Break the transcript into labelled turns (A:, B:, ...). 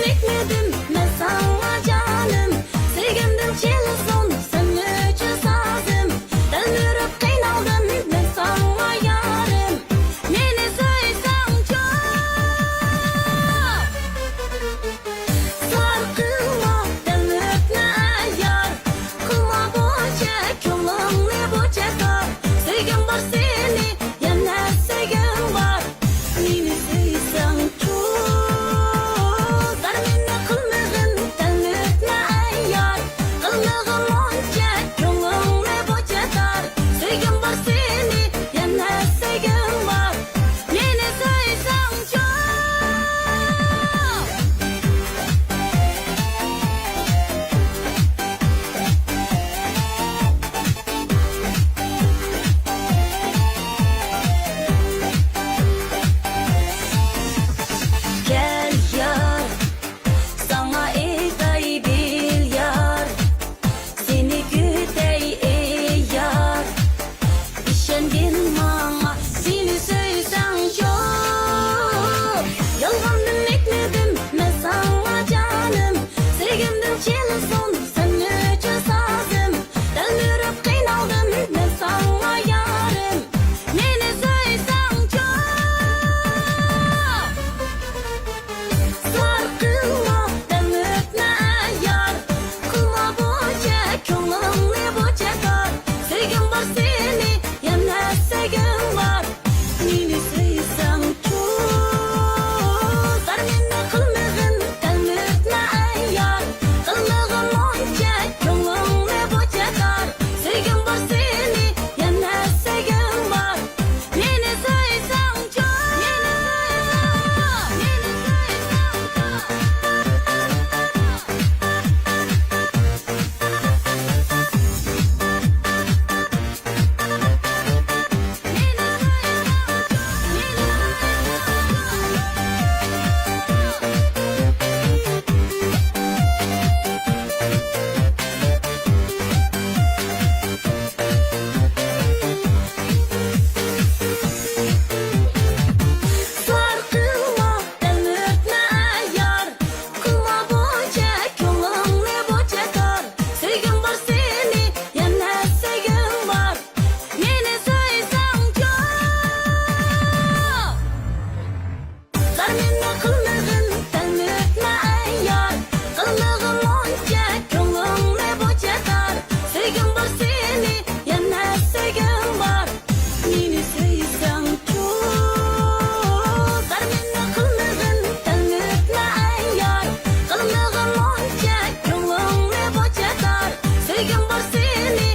A: ekmedim ben sana canım. Sevgimden çelson sen üçün sazım. Dönürüp kıynaldın ben sana yarım. Neni söylesem çok. Sarkılma dönüpne yar. Kılma boğaça kömlümle boğaça. Sevgim var seni yana sevgim var. Neni söylesem çok. Darmine kılmığın dönüpne yar. Kılmığım onca kömlümle boğaça. Sevgim var seni yana sevgim var. Neni söylesem çok. Gel yar, sana etay bil yar. Seni gütey ey yar. İşendin bana, seni söylesem çok. Yalvardım ekmedim ben sana canım. Sevgimden çelson sen üçün sazım. Dönürüp kıynaldın ben sana yarım. Neni söylesem çok. Sarkılma dönüpne yar. Kılma boğaça kömlümle boğaça. Sevgim var seni yana sevgim var. Neni söylesem çok. Darmine kılmığın dönüpne yar. Kılmığım onca kömlümle boğaça. Sevgim var seni yana sevgim var. Neni söylesem çok. Neni Sarkılma dönüpne yar. Kılma boğaça kömlümle boğaça. Sevgim var seni yana sevgim var. Neni söylesem çok. Darmine kılmığın dönüpne yar. Kılmığım onca kömlümle boğaça. Sevgim var seni yana sevgim var. Neni söylesem çok. Darmine kılmığın dönüpne yar. Kılmığım onca kömlümle boğaça. Sevgim var seni